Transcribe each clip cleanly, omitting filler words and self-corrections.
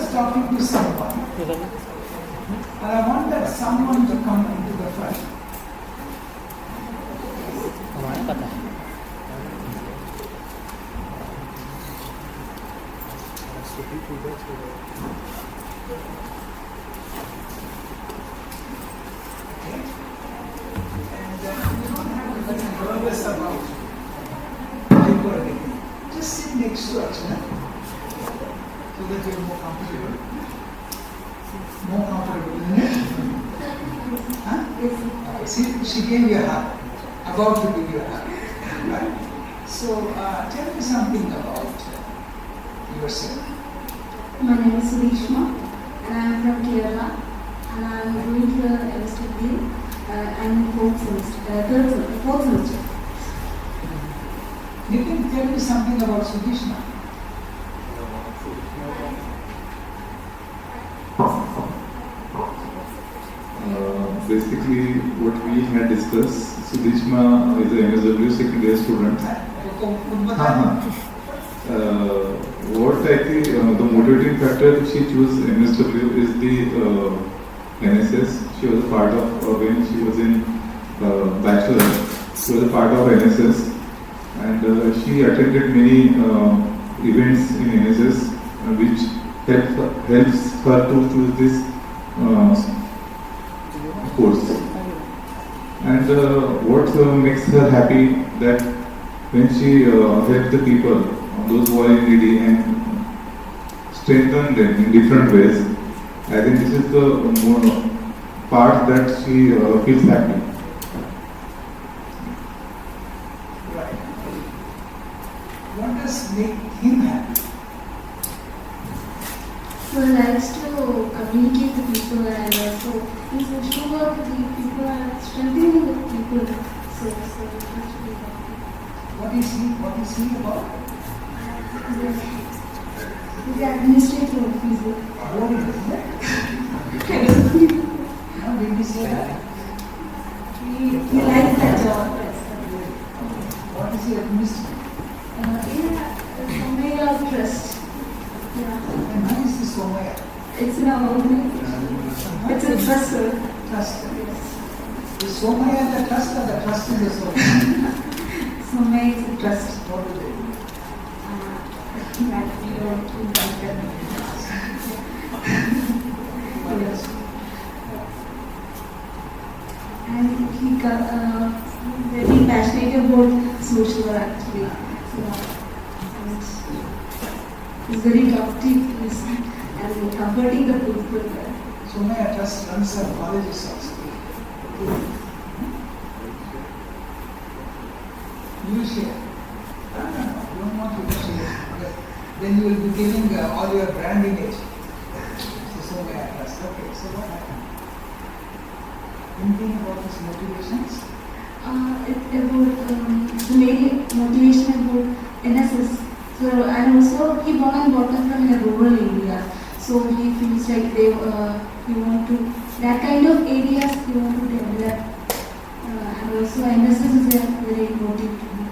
was talking to someone, and I want that someone to come into the front. Nervous about hyperactivity. Just sit next to Archana so that you're more comfortable. More comfortable, isn't it? Huh? See, she gave you a hug. About to give you a hug. Right? So, tell me something about yourself. My name is Surishma and I am from Kerala and I am going to LW. I am in fourth semester. You can tell me something about Sudishma. Basically, what we had discussed, Sudishma is a MSW second year student. What I think the motivating factor she chose MSW is the NSS. She was a part of when she was in bachelor. She was a part of NSS, and she attended many events in NSS, which helps her to choose this course. And what makes her happy that when she helps the people, those who are in needy, and strengthen them in different ways. I think this is the part that she feels happy. Right. What does make him happy? So he likes to communicate with people and also in social work the people are strengthening the people. So that's really happy. What is he about? He's the administrator officer. What is it? No, did he say that? He likes that job. What is he administrator? In Somaya Trust. Yeah. And who is this Somaya? It's an organization. It's a trust. Trust. The Somaya and the trust, or the trust in the Somaya? Somaya is a trust. What do they do? That we don't invite them. What else? And he got very passionate about social work actually. And he's very talkative and comforting the people. Somaya Trust runs some colleges also. You share. No, you don't want to share. Then you will be giving all your brand image. So Somaya Trust. Okay, so what happened? Anything about his motivations? About the main motivation about NSS. So and also he born and brought up from a rural area. So he feels like he want to that kind of areas he want to develop. And also NSS is a very important to me.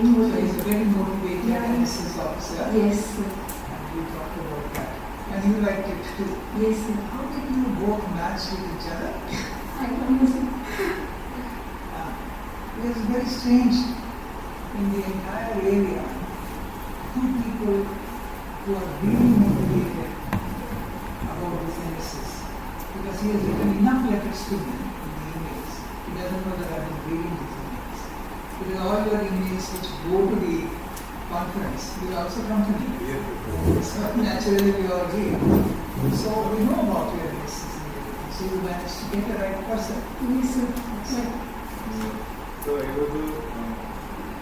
So he's a very motivated NSS officer. Yes, sir. And you talked about that. And you liked it too. Yes, sir. How did you both match with each other? I don't know, sir. It is very strange. In the entire area, two people who are really motivated about this NSS. Because he has written enough letters to me in the emails. He doesn't know that I've been reading these emails. Because all your emails which go to the conference will also come to me. So naturally we all read. So we know about your NSS and everything. So you managed to get the right person. Yes, sir. So I was a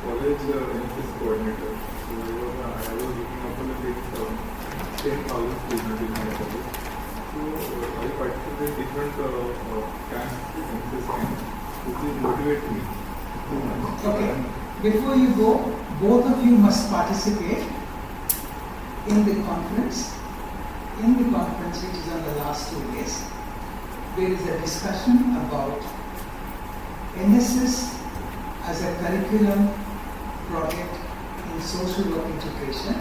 college NSS coordinator. So I was looking after the 10,000 students in my college. So I participate in different camps, NSS camps, which is motivate me too much. Okay. Before you go, both of you must participate in the conference. In the conference, which is on the last 2 days, there is a discussion about NSS as a curriculum project in social work education.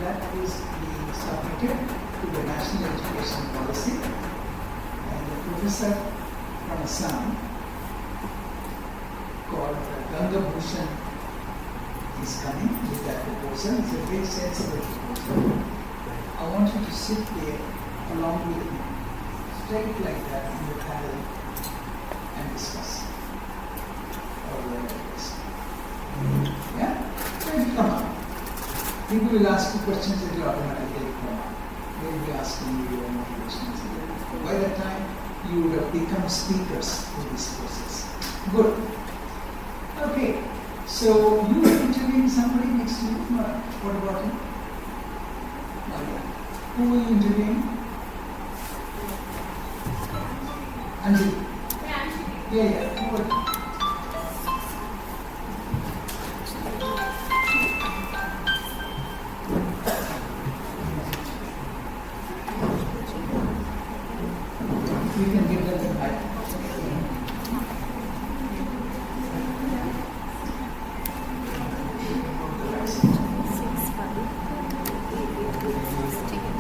that is being submitted to the National Education Policy, and the professor from Assam called Ganga Bhushan is coming with that proposal. It's a very sensible proposal. I want you to sit there along with me, straight like that in the panel, and discuss. Yeah? So it will come up. People will ask you questions, it will automatically come up. They will be asking you your motivations. By that time, you would have become speakers in this process. Good. Okay. So you are interviewing somebody next to you? What about him? Who are you interviewing? Anjali. Yeah. Who are you? You can give them the mic.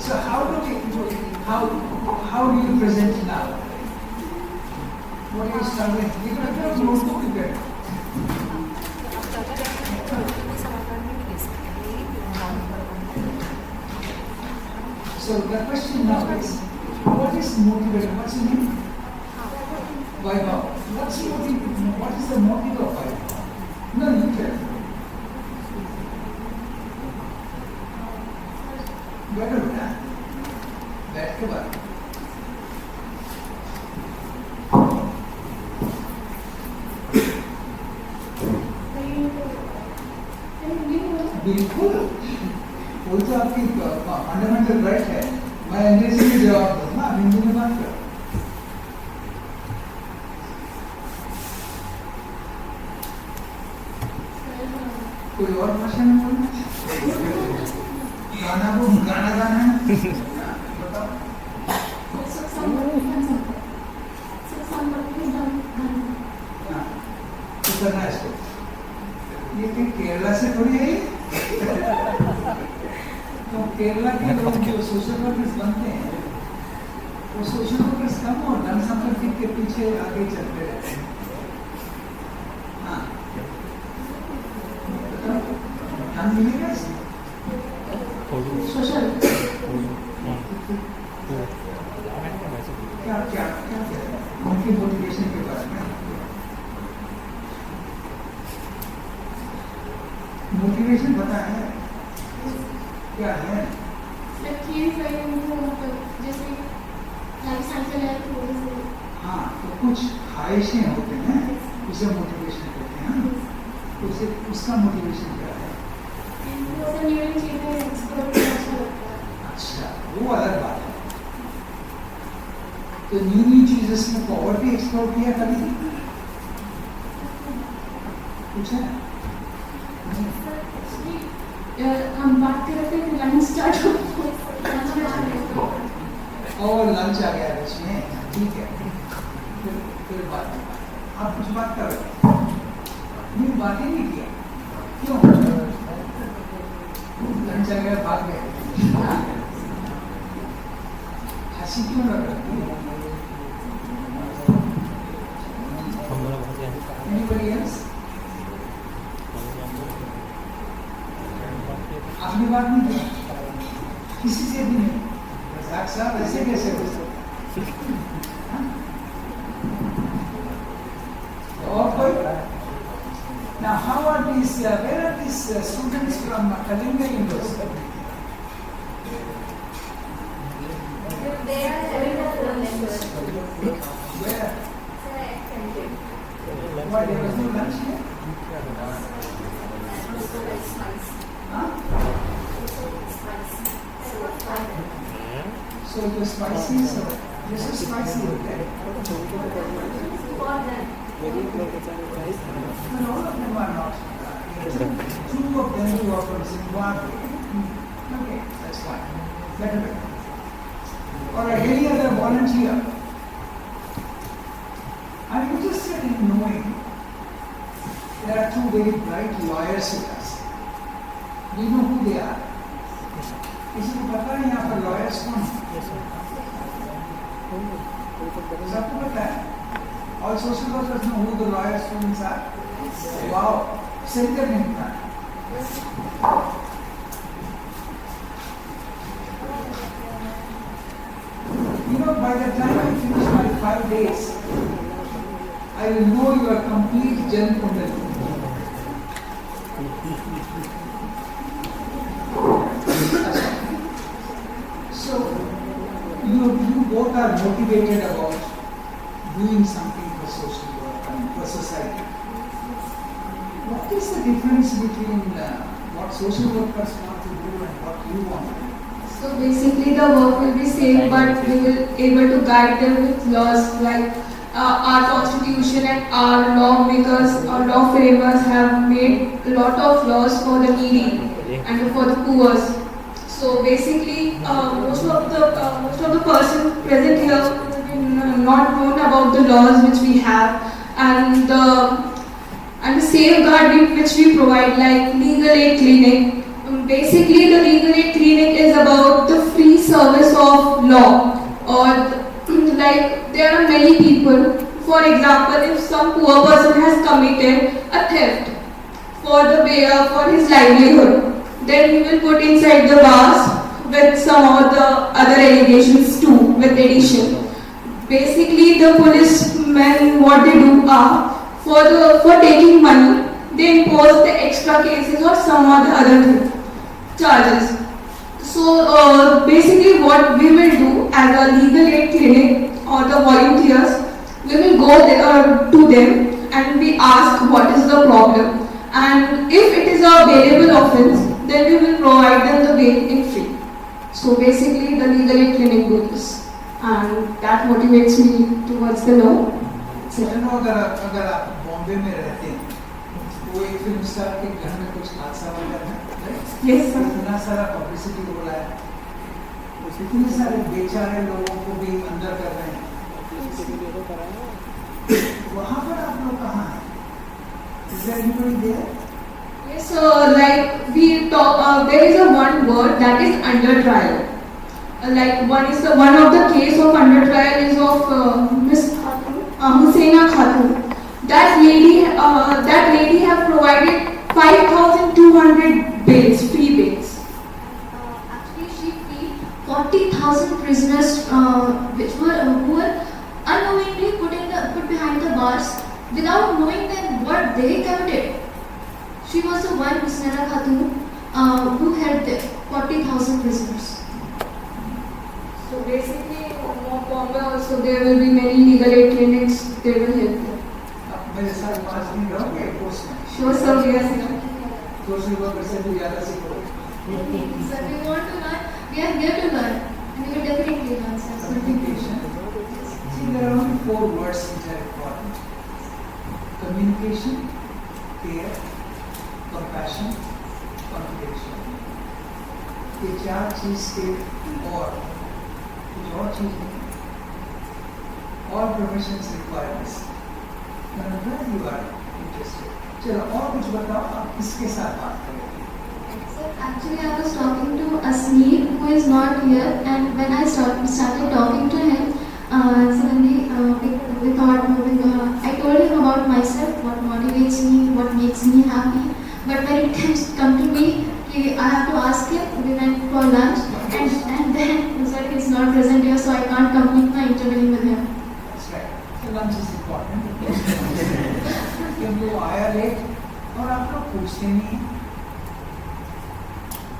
So how do you present now? What are you studying? You can have a notebook to get. So the question now is, what is motivated? What's your name? Vaibhav. What is the motive of Vaibhav? No, you tell. Better than बैठ के बात बिल्कुल वो तो आपकी fundamental right है. मैं अंग्रेजी में जवाब दूंगा, आप हिंदी में बात करो. कोई और भाषा में बोलना? गाना गाना है. बताओ. तो करना है इसको. ये कि केरला से थोड़ी है. तो केरला के लोग जो सोशल वर्कर्स बनते हैं, वो सोशल वर्कर्स कम और जनसंपर्क के पीछे आगे चलते रहते हैं. हाँ, ध्यान मिलेगा इसमें. सोशल क्या उनकी मोटिवेशन के बारे में. मोटिवेशन पता है क्या है? हाँ, तो कुछ ख्वाहिशें होते हैं, उसे मोटिवेशन कहते हैं. उसे उसका मोटिवेशन क्या है? अच्छा, वो अलग बात है. तो न्यू चीजेस में पॉवर्टी एक्सप्लोर किया कभी? कुछ है? हम बात कर रहे थे, लंच स्टार्ट हो. और लंच आ गया बीच में. ठीक है, फिर बात. आप कुछ बात कर रहे थे, नहीं बात ही नहीं किया. क्यों? लंच आ गया, भाग गए. हंसी क्यों लग रही है? Anybody else? आपने बात नहीं किया किसी से भी नहीं. साहब ऐसे कैसे हो सकते? और कोई? Now how are these? Where are these students from Kalinga University? They are having a lunch. Where? Why there was no lunch here? Huh? So it was spicy. So this is spicy, okay? And all of them are not. Two of them who are from Zimbabwe. Okay, that's fine. Better. All right, any other volunteer? I'm interested in knowing there are two very bright lawyers with us. Do you know who they are? किसी को पता है यहाँ पर lawyers कौन? सबको पता है? All social workers know who the lawyer students are? Wow, center नहीं था. You know, by the time I finish my 5 days, I will know you are complete Jan Kundali. So, you both are motivated about doing something for social work and for society. What is the difference between what social workers want to do and what you want to do? So basically the work will be same, but we will able to guide them with laws like our constitution and our lawmakers or law framers have made a lot of laws for the needy and for the poor. So basically most of the person present here will be not known about the laws which we have and the safeguard which we provide like legal aid clinic. Basically, the legal aid clinic is about the free service of law, or like there are many people. For example, if some poor person has committed a theft for his livelihood, then he will put inside the bars with some of the other allegations too, with addition. Basically, the policemen what they do are for taking money, they impose the extra cases or some or the other thing. Charges. So basically what we will do as a legal aid clinic or the volunteers, we will go there, to them and we ask what is the problem, and if it is a bailable offence, then we will provide them the bail in free. So basically the legal aid clinic do this, and that motivates me towards the law. अगर आप बॉम्बे में रहते हैं तो एक film star के घर में कुछ हादसा हो जाता है, Yes, sir. इतना सारा पब्लिसिटी हो रहा है, इतने सारे बेचारे लोगों को भी अंदर कर रहे हैं, वहाँ पर आप लोग कहाँ हैं? Is there anybody there? Yes, so like we talk, there is a one word that is under trial. Like one of the case of under trial is of Miss Husaina Khatun. That lady have provided 5,200 bails, free bails. Actually, she freed 40,000 prisoners who were unknowingly put behind the bars without knowing them what they committed. She was the one, Miss Nana Khatun, who helped them, 40,000 prisoners. So basically, in Bombay also there will be many legal aid clinics. They will help them. मेरे साथ 5 दिन रहोगे course में? Sure, sir. Yes, sir. Social worker से भी ज़्यादा सीखो। Sir, we want to learn. We are here to learn, and we will definitely learn, sir. Communication. See, there are only 4 words which are important: communication, care, compassion, confidentiality. ये 4 चीज़ के और कुछ और चीज़ नहीं। All professions require this. I'm glad you are interested. चलो और कुछ बताओ, आप किसके साथ बात करेंगे? Sir, actually, I was talking to Asneer, who is not here, and when I started talking to him, suddenly we thought, I told him about myself, what motivates me, what makes me happy. But when it come to me, I have to ask him. We went for lunch, and then he said he's not present here, so I can't complete my interview with him. That's right. So lunch is important. क्योंकि वो आया late और आप लोग पूछते नहीं हैं।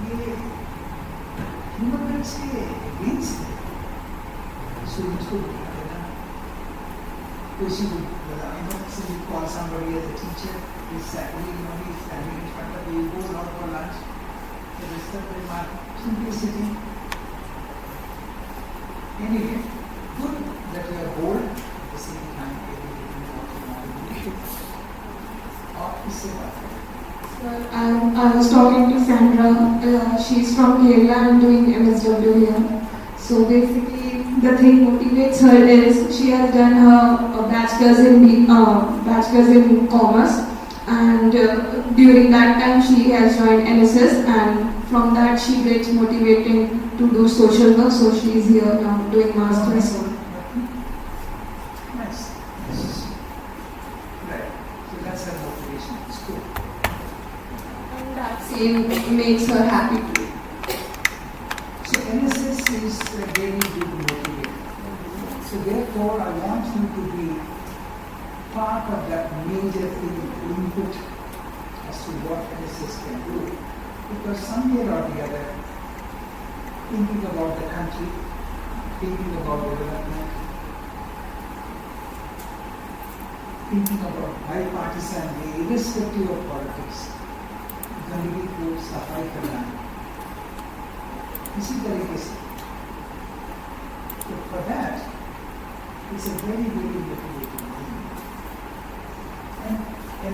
ये ह्यूमन राइट्स के अगेंस्ट है। स्टूडेंट्स को बता देना, किसी को बताना, किसी को call somebody as a teacher, he's standing in front of you, go out for lunch. The rest of them are simplicity. Anyway, good that you are bold at the same time. I was talking to Sandra. She's from Kerala and doing MSW here. So basically, the thing motivates her is she has done her bachelor's in commerce, and during that time she has joined NSS, and from that she gets motivated to do social work, so she is here now doing masters. Nice. Nice. Right. So that's her motivation. It's good. And that same makes her happy too. So NSS is a very good motivator. So therefore, I want you to be part of that major input as to what NSS can do. Because somewhere or the other, thinking about the country, thinking about development, thinking about bipartisan way, irrespective of politics, गंदगी को सफाई करना इसी तरीके से. So for that, it's a very, very motivating thing. And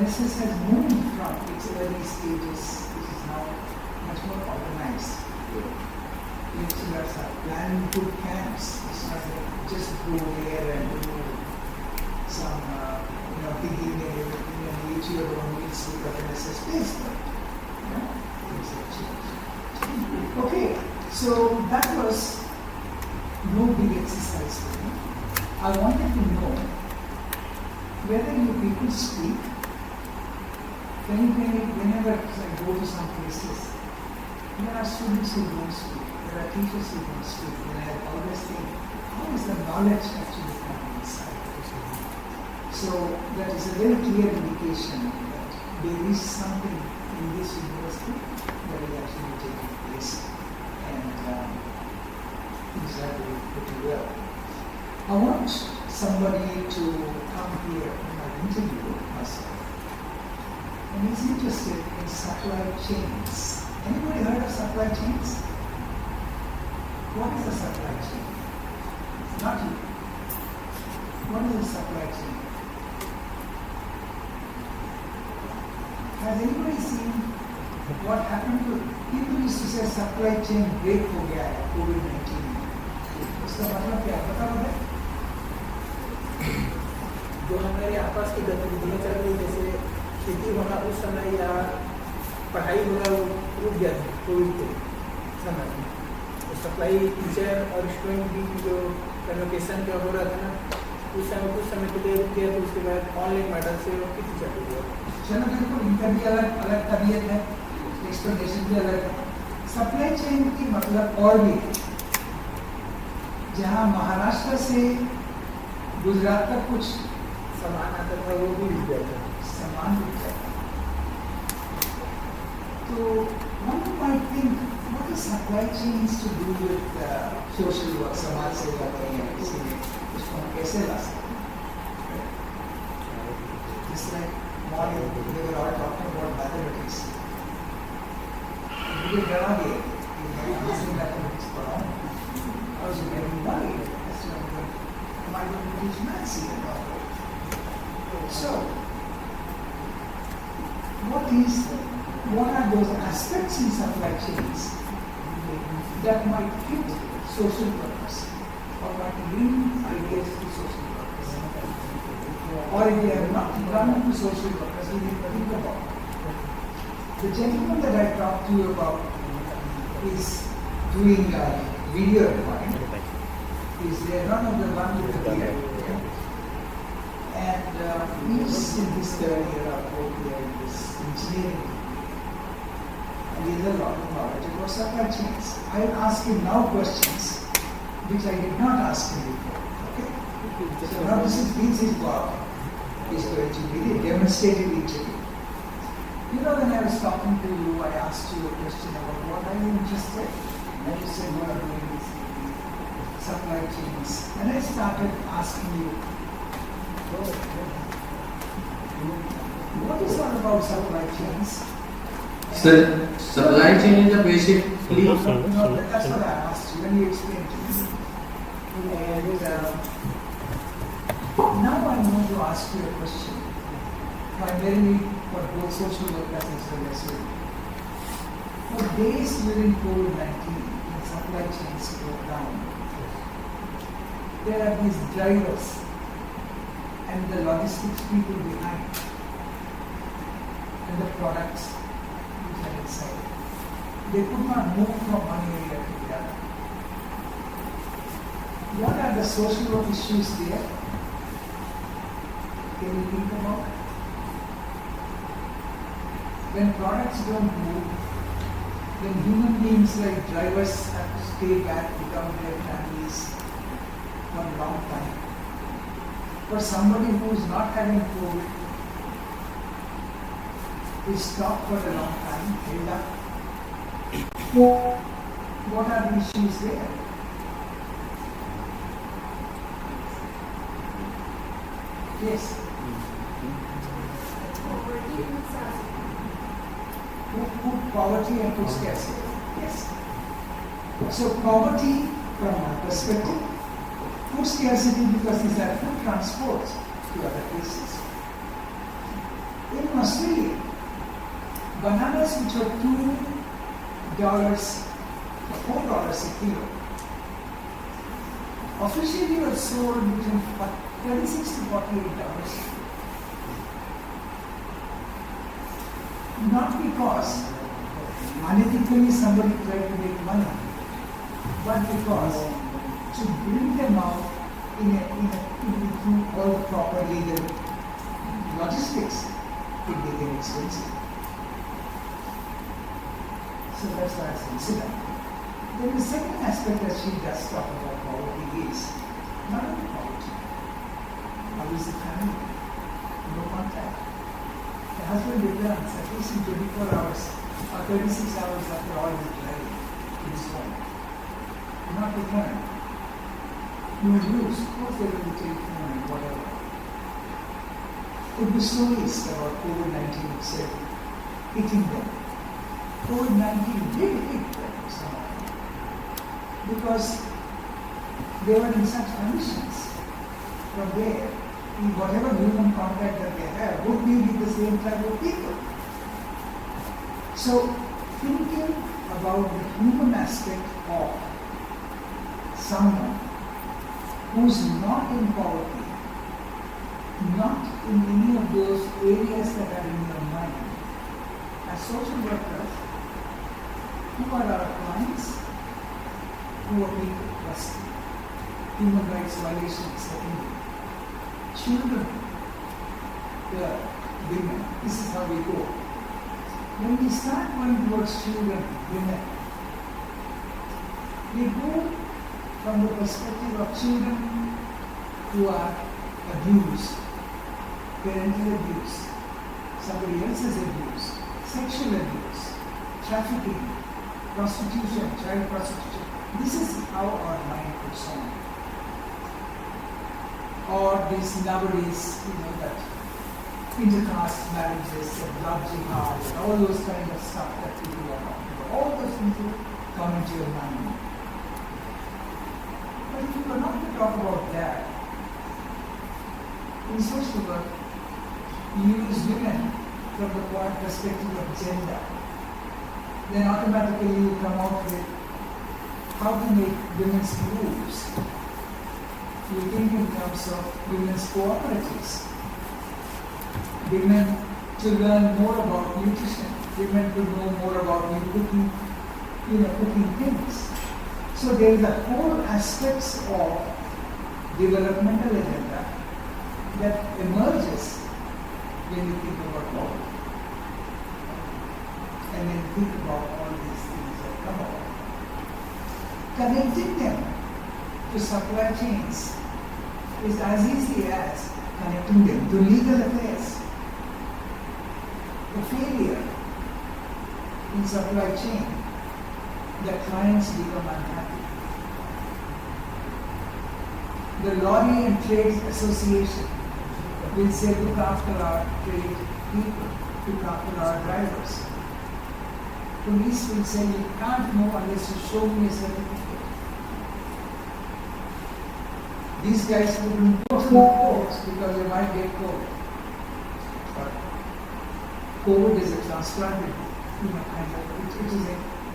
NSS has moved from its early stages, which is now much more organized. Lecturers are planning good camps. It's not like just go there and do some, digging and everything and eat your own meals with NSS pays for it. Things have changed. Okay, so that was no big exercise for me. I wanted to know whether you people speak. Whenever I go to some places, there are students who don't speak, there are teachers who don't speak, and I always think, how is the knowledge actually coming inside? So that is a very clear indication that there is something in this university that is actually taking place, and things are doing pretty well. I want somebody to come here and interview myself, and he's interested in supply chains. Anybody heard of supply chains? What is a supply chain? Not you. What is a supply chain? Has anybody seen what happened to people used to say supply chain break हो गया है COVID-19 में. उसका मतलब क्या है? पता है? जो हमारे आपस की गतिविधियाँ चल रही, जैसे खेती होना उस समय या पढ़ाई होना, वो रुक गया था कोविड के समय में. तो सप्लाई टीचर और स्टूडेंट की जो कन्वोकेशन का हो रहा था ना, उस समय कुछ समय के लिए रुक गया. तो उसके बाद ऑनलाइन मॉडल से वो किसी चल गया. चलो बिल्कुल, इनका भी अलग अलग तबीयत है, एक्सप्लेनेशन भी अलग है. सप्लाई चेन की मतलब और भी है. जहाँ महाराष्ट्र से गुजरात तक कुछ सामान आता था वो भी रुक गया था. सामान रुक जाता. तो one might think, what is supply chains to do with social work, समाज सेवा करें या किसी में उसको हम कैसे ला सकते हैं? Just like morning, we were all talking about mathematics. मुझे डरा दिया कि मैं ऐसे mathematics पढ़ाऊँ. I was getting worried as to am I going to teach maths here? So, what are those aspects in supply chains that might fit social purpose or might bring ideas to social purpose? Or if they are not done to social purpose, we need to think about it. The gentleman that I talked to you about is doing video recording. Is there none of the one with the beard? And he's in his third year or fourth year in this engineering. And he has a lot of knowledge about supply chains. I'll ask him now questions which I did not ask him before. Okay? So now this is his job. He's going to be a demonstrative interview. You know, when I was talking to you, I asked you a question about what are you interested in? And you said you are doing this supply chains. And I started asking you, what is all about supply chains? Sir, supply chain is a basically. No, that's what I asked you when you explained to me. And now I want to ask you a question, primarily for both social workers as well as you. For days during COVID-19, when supply chains broke down, there are these drivers and the logistics people behind and the products which are inside. They could not move from one area to the other. What are the social work issues there? Can you think about? When products don't move, then human beings like drivers have to stay back without their families for a long time. For somebody who is not having COVID, is stopped for a long time, held up. What are the issues there? Yes. Food poverty and food scarcity. Yes. So poverty from our perspective, food scarcity because these are food transports to other places. In Australia, bananas which were $2 or $4 a kilo, officially were sold between $36 to $48. Not because unethically somebody tried to make money, but because to bring them out through all the proper legal logistics, it became expensive. So that's why it's considered. Then the second aspect that she does talk about poverty is not only poverty. How is the family? No contact. The husband returns at least in 24 hours or 36 hours after all is driving to his home. Not return. No use. Of course they will take phone and whatever. Could be stories about COVID-19 itself hitting them. COVID-19 did hit them somehow. Because they were in such conditions. From there, whatever human contact that they have would be with the same type of people. So, thinking about the human aspect of someone who's not in poverty, not in any of those areas that are in your mind, as social workers, who are our clients, who are being trusted, human rights violations, secondly. Children, the women, this is how we go. When we start going towards children, women, we go from the perspective of children who are abused, parental abuse, somebody else's abuse, sexual abuse, trafficking, prostitution, child prostitution. This is how our mind puts on. Or these nowadays, that intercaste marriages and love jihad and all those kind of stuff that people are talking about. All those things will come into your mind. But if you were not to talk about that, in social work, you use women from the perspective of gender. Then automatically you come out with how to make women's groups. You think in terms of women's cooperatives. Women to learn more about nutrition. Women to know more about cooking, cooking things. So there is a whole aspects of developmental agenda that emerges when you think about poverty. And then think about all these things that come about. Connecting them to supply chains is as easy as connecting them to legal affairs. The failure in supply chain, the clients become unhappy. The Lorry and Trades Association will say, look after our trade people, look after our drivers. Police will say, you can't move unless you show me a certificate. These guys wouldn't go to the courts because they might get COVID. But COVID is a transplanted,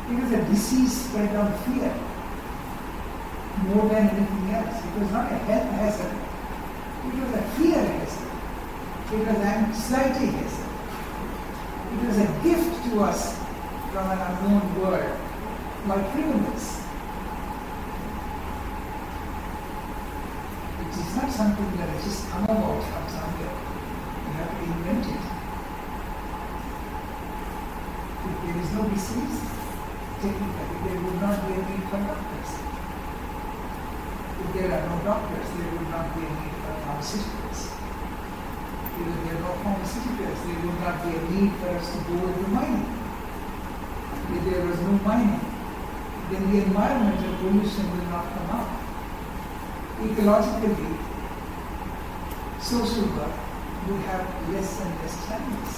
it is a disease spread on fear more than anything else. It was not a health hazard. It was a fear hazard. It was anxiety hazard. It was a gift to us from an unknown world by criminals. It is not something that has just come about from somewhere. You have to invent it. If there is no disease, technically there would not be a need for doctors. If there are no doctors, there would not be a need for pharmaceuticals. If there are no pharmaceuticals, there would not be a need for us to go into mining. If there was no mining, then the environmental pollution will not come out. Ecologically, social work would have less and less challenges.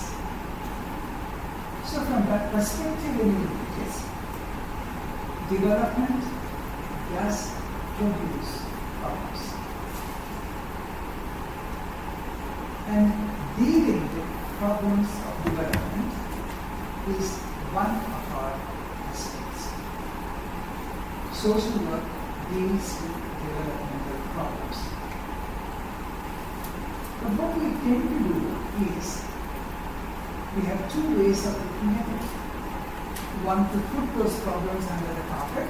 So from that perspective, when you look at this, development does produce problems. And dealing with problems of development is one of our aspects. Social work deals with developmental problems. But what we tend to do is, we have two ways of looking at it. One, to put those problems under the carpet.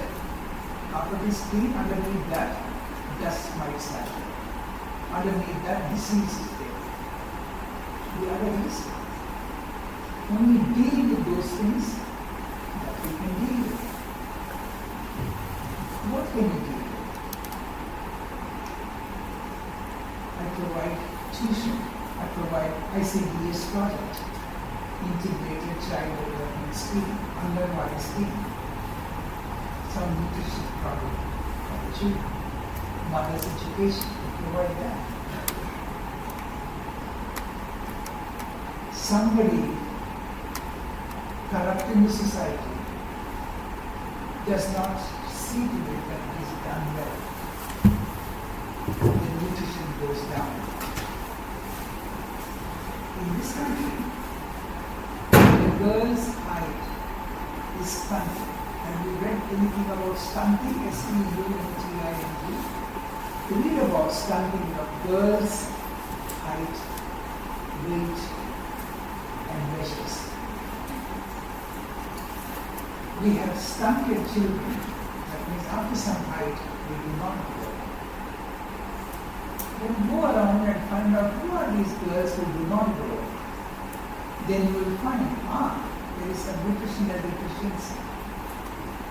Carpet is clean, underneath that, dust mites are there. Underneath that, disease is there. The other is, when we deal with those things that we can deal with. What can we deal with? I provide tuition. I provide ICDS project, integrated child development scheme, Anganwadi scheme, some nutrition program for the children, mother's education, we provide that. Somebody corrupt in the society does not see to it that it is done well. The nutrition goes down. In this country, the girl's height is stunting. Have you read anything about stunting? S-T-U-N-T-I-N-G. You read about stunting of girls' height, weight, and measures. We have stunted children. That means after some height, they do not grow. Then go around and find out who are these girls who do not grow. Then you will find, there is some nutritional deficiency.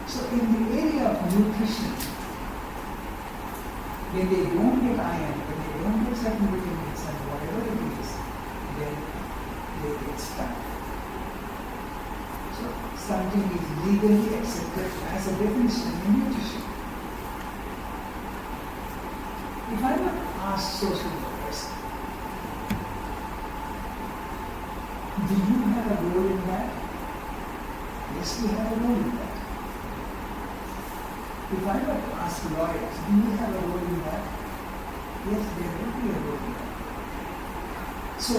So in the area of nutrition, when they don't get iron, when they don't get certain vitamins and whatever it is, then they get stuck. So something is legally accepted as a definition in nutrition. If I were to ask social workers, do you have a role in that? Yes, we have a role in that. If I were to ask lawyers, do you have a role in that? Yes, there will be a role in that. So,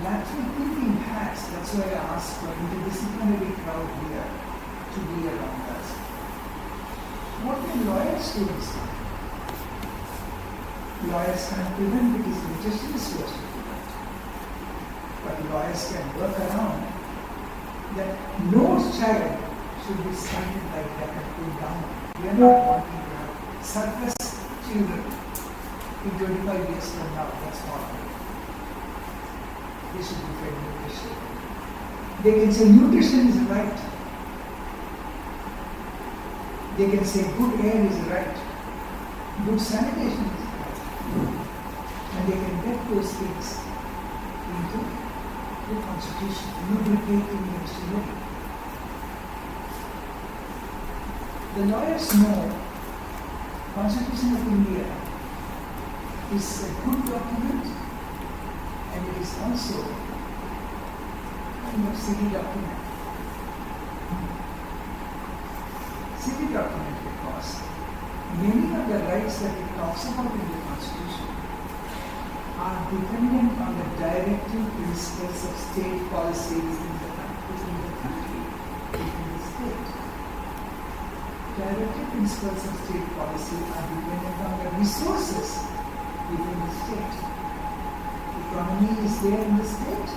lateral thinking has, that's why I asked for interdisciplinary crowd here to be around us. What can lawyers do this time? Lawyers can't prevent because nutrition is supposed to prevent. But lawyers can work around that no child should be stunted like that and pulled down. We are not wanting to have surplus children in 25 years from now. That's not right. They should be fed nutrition. They can say nutrition is right. They can say good air is right. Good sanitation is right. And they can get those things into the Constitution, lubricating the instrument. The lawyers know Constitution of India is a good document and it is also a kind of city document. City document because many of the rights that it talks about in the Constitution are dependent on the directive principles of state policies in the country, within the state. Directive principles of state policy are dependent on the resources within the state. Economy is there in the state,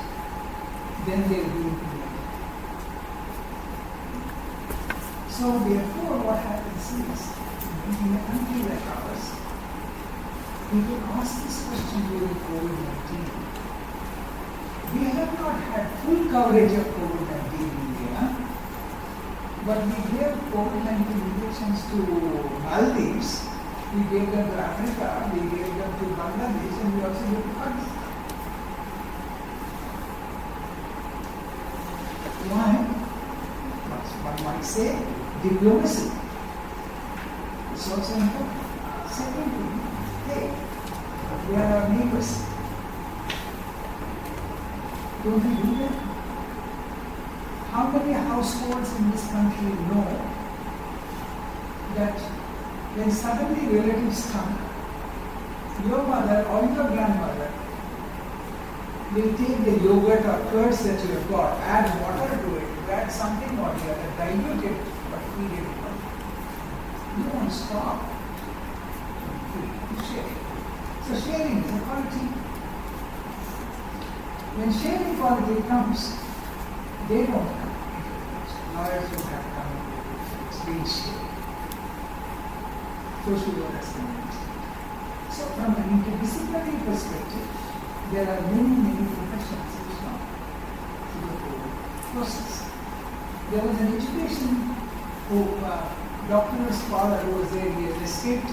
then they will be implemented. So therefore what happens is, in a country like ours, people ask this question during COVID-19. We have not had full coverage of COVID-19 in India, but we gave COVID-19 injections to Maldives, we gave them to Africa, we gave them to Bangladesh, and we also gave to Pakistan. Why? One might say diplomacy. It's also important. Second thing, hey, we are our neighbors. Don't we do that? How many households in this country know that when suddenly relatives come, your mother or your grandmother will take the yogurt or curds that you have got, add water to it, add something or the other, dilute it, but feed it. You won't stop. You share. So sharing is a quality. When sharing quality comes, they don't come. Lawyers will have come. It's being shared. Social workers can understand. So from an interdisciplinary perspective, there are many professions which come to the whole process. There was an education doctor or scholar who was there, he has escaped.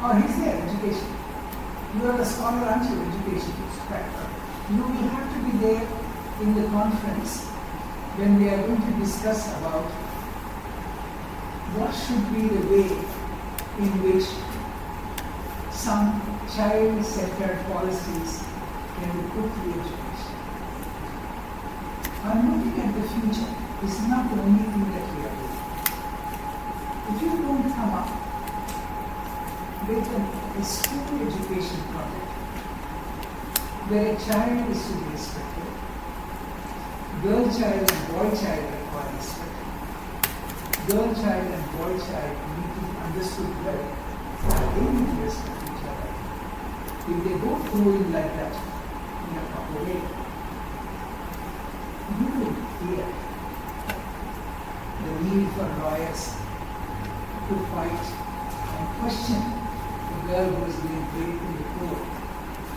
Or he's there, education. You are a scholar, aren't you? Education is factor. You will have to be there in the conference when we are going to discuss about what should be the way in which some child-centered policies can be put to education. I'm looking at the future. This is not the only thing that we are doing. If you don't come up with a school education project where a child is to be respected, girl child and boy child require respect, girl child and boy child need to be understood well, they need to respect each other. If they both grow in like that, in a proper way, you will hear the need for lawyers to fight and question the girl who is being raped in the court.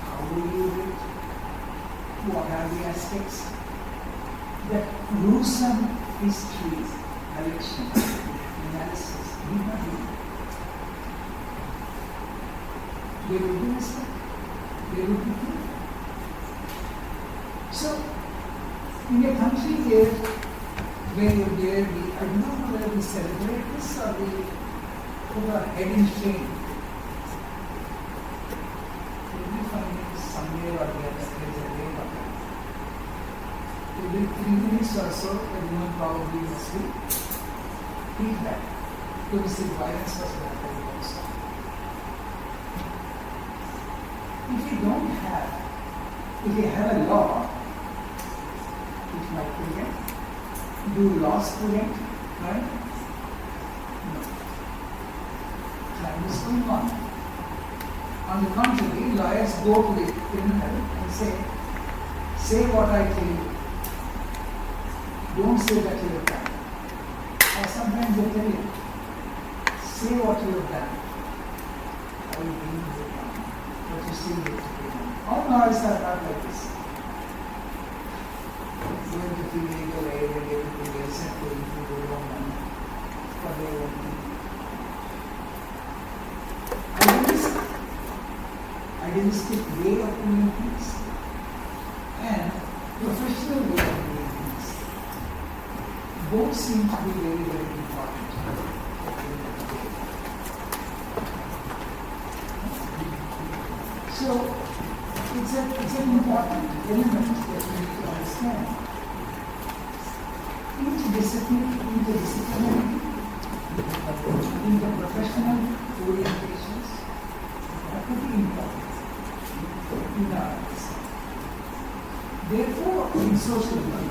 How will you do it? What are the aspects? The gruesome histories, collection, analysis, need not be. They will be respect. They will be good. So, in a country where I don't know whether we celebrate this or we put our head in shame. We find it somewhere or the other, there is a way of it. Every 3 minutes or so, a woman probably will sleep. Feedback. Domestic violence was happening also. If you have a law, which might prevent, do laws prevent, right? No. Crime is going on. On the contrary, lawyers go to the criminal and say what I tell you. Don't say that you have done. Or sometimes they tell you, say what you have done. I will bring you down. But you still need to be done. All lawyers are not like this. Going to feel legal aid and everything else and going to their own money for their own need. Idealistic way of doing things and professional way of doing things. Both seem to be very, very important. So it's an important element that we need to understand. Interdisciplinary, interprofessional orientations are pretty important in our understanding. Therefore, in social work,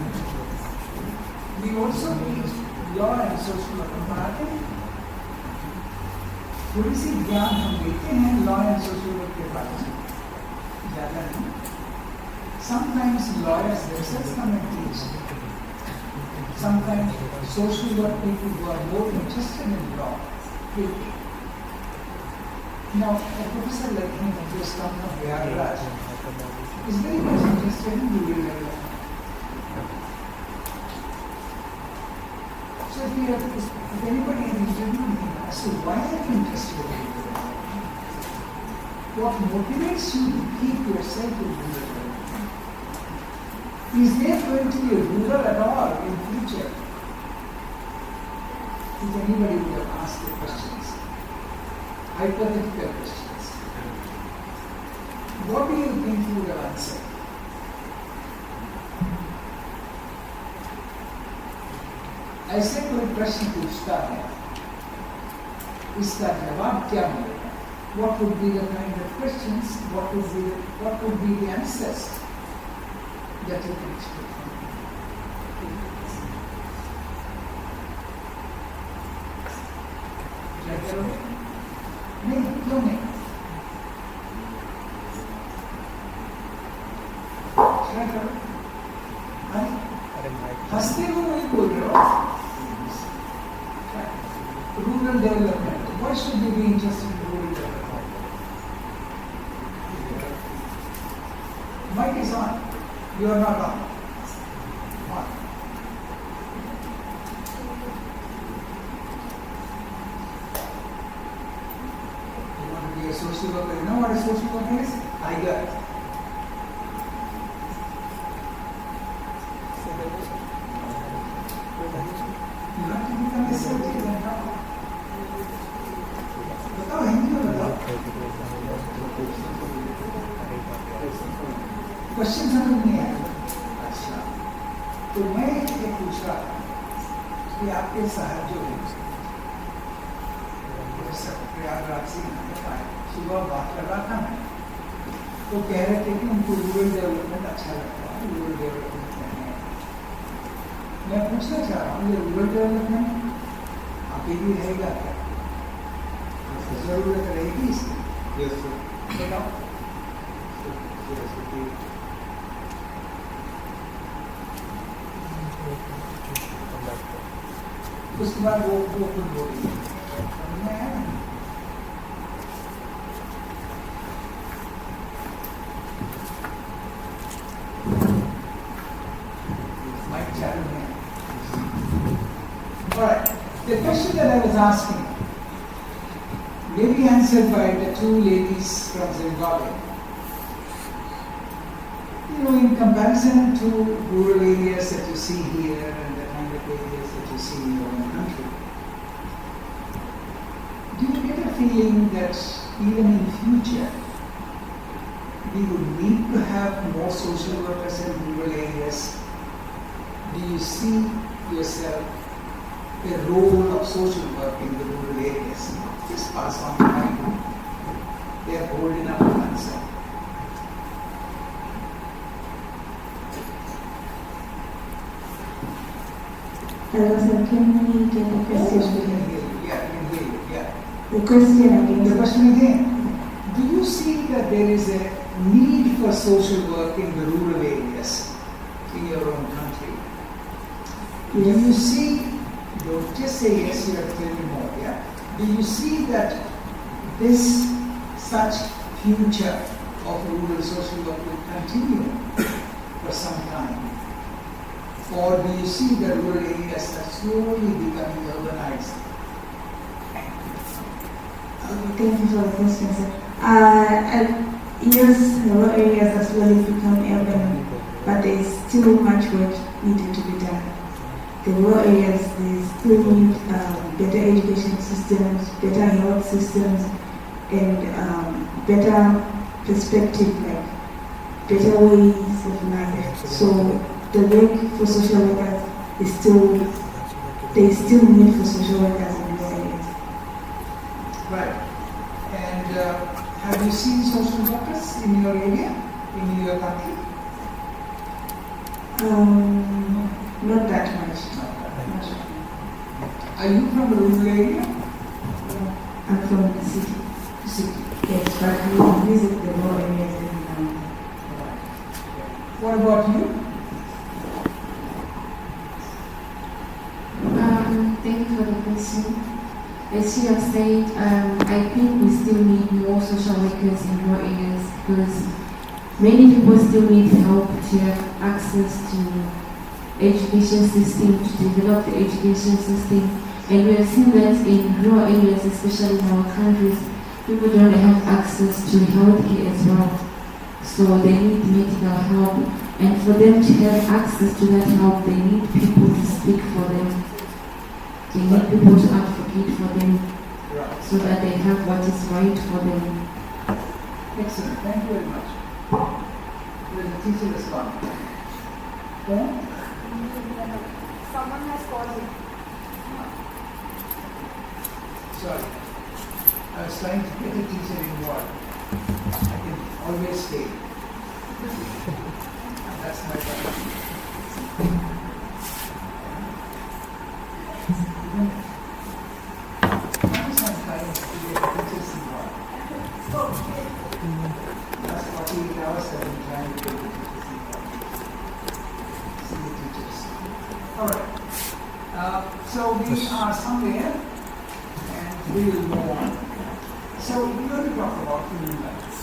we also teach law and social work पढ़ाते हैं. थोड़ी सी ज्ञान हम देते हैं law and social work के बारे में, ज़्यादा नहीं. Sometimes lawyers themselves come and teach. sometimes social work people who are more interested in law will. Now, a professor like him who has come from Prayagraj is very much interested in rural development. So if anybody has interviewed him as to why are you interested in rural development, what motivates you to keep yourself in rural development? Is there going to be a rural at all in future? If anybody would have asked the questions, hypothetical questions, what do you think you would have answered? ऐसे कोई प्रश्न पूछता है, इसका जवाब क्या मिलेगा? What would be the kind of questions? What would be the answers that you can expect from him? Try करोगे? नहीं, क्यों नहीं? Try करो। हंसते हुए नहीं बोल रहे हो। Rural development. Why should you be interested in rural development? Mic is on. You are not on. On. You want to be a social worker? You know what a social worker is? Tiger. You have to become a surgeon and now. बताओ हिंदी में बताओ। Question समझ नहीं आया। अच्छा, तो मैं ये पूछ रहा था कि आपके साहब जो है, प्रोफेसर प्रयागराज से सुबह बात कर रहा था मैं, तो कह रहे थे कि उनको रूरल डेवलपमेंट अच्छा लगता है, रूरल डेवलपमेंट में है। मैं पूछना चाह रहा हूँ ये रूरल डेवलपमेंट आगे भी रहेगा क्या? जरूरत रहेगी इसकी? Yes, sir. बताओ। उसके बाद वो खुद बोलेंगे। समझ में आया ना? माइक चालू है। Alright, the question that I was asking may be answered by the two ladies from Zimbabwe. You know, in comparison to rural areas that you see here and the kind of areas that you see in your own country, do you get a feeling that even in future we would need to have more social workers in rural areas? Do you see yourself a role of social work in the rural areas? Just pass on the mic. They are bold enough to answer. Hello, sir. Can we get the Yes, we question? can hear you. Yeah, we can hear you. Yeah. The question again. The question again. Do you see that there is a need for social work in the rural areas in your own country? Do Yes. you see, don't just say yes, you have to tell me more, yeah? Do you see that this such future of rural social work will continue for some time? Or do you see the rural areas are slowly becoming urbanized? Thank you for the question, sir. Yes, rural areas are slowly becoming urban, but there is still much work needed to be done. The rural areas, they still need better education systems, better health systems, and better perspective, like better ways of life. So the work for social workers is still, there is still need for social workers in rural areas. Right. And have you seen social workers in your area, in your country? Not that much. Are you from a rural area? I'm from the city. City. Yes, but we visit the rural areas every now and then. What about you? Thank you for the question. As she has said, I think we still need more social workers in rural areas because many people still need help to have access to education system, to develop the education system. And we have seen that in rural areas, especially in our countries, people don't have access to healthcare as well. So they need medical help. And for them to have access to that help, they need people to speak for them. They need people to advocate for them Right. so that they have what is right for them. Excellent. Thank you very much. Well, the teacher is gone. Phone? Someone has called me. Sorry. I was trying to get the teacher involved. I can always stay. That's my problem. I'm trying to get the teachers involved. That's 48 hours I've been trying to get the teachers involved. See the teachers. All right. So we are somewhere and we will go on. So we're going to talk about human rights.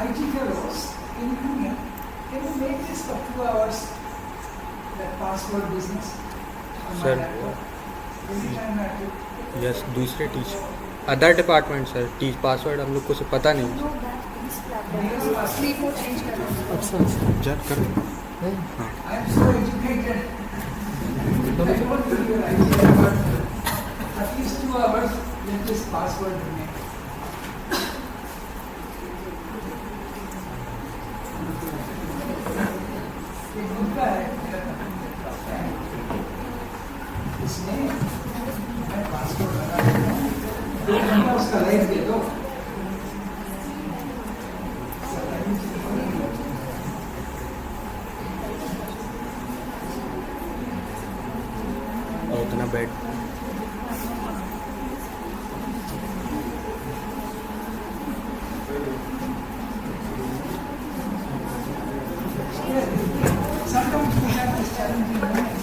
IT fellows, can you come here? Can you make this for 2 hours, that password business on my Sir. laptop? Every time I put yes दूसरे teach other department sir teach password हम लोग को से पता नहीं No, that is problem. Sleep mode change करना. अच्छा जब कर I am so educated. I don't give you an idea, but at least 2 hours, let this password remain. ये मुद्दा है इसमें मैं पासवर्ड लगा देता हूँ 2 घंटा उसका लाइफ दे दो और उतना बैठ Sometimes we have this challenging moments.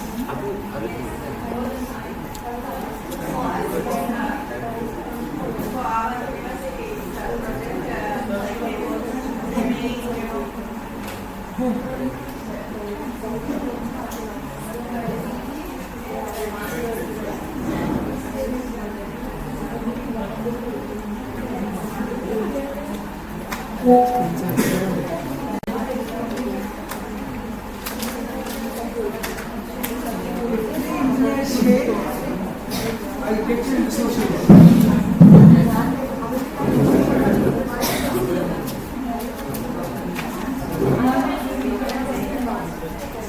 I get you into social work.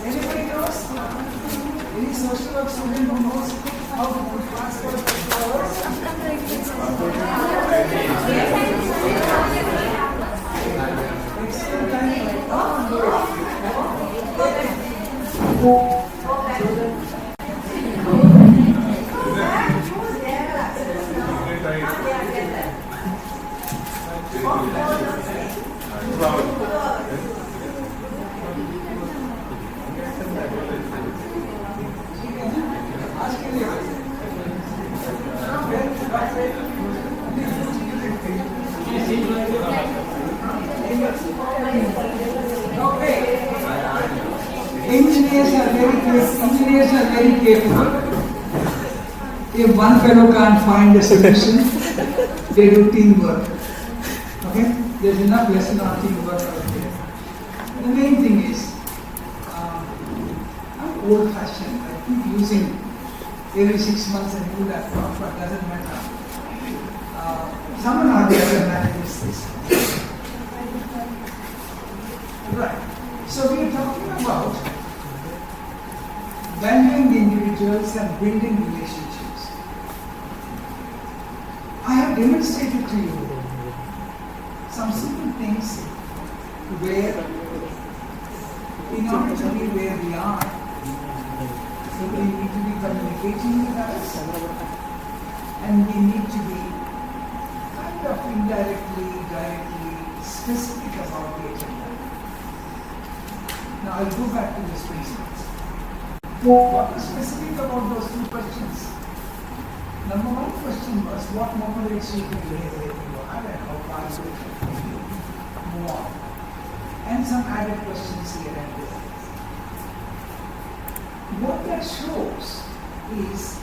Anybody knows? Any social work student who knows how to put password for hours? Extra time. आज के लिए engineers are very capable. If one fellow can't find a solution, they do teamwork. Okay? There's enough lesson on teamwork out there. The main thing is, I'm old-fashioned. I keep using every 6 months a new laptop, but doesn't matter. Someone or the other manages this. Right. So we are talking about valuing the individuals and building relationships. I have demonstrated to you some simple things where, in order to be where we are, we need to be communicating with others, and we need to be kind of indirectly, directly specific about the agenda. Now I'll go back to this principles. What was specific about those two questions? Number one question was what motivates you to behave the way you are and how far you can move on. And some added questions here and there. What that shows is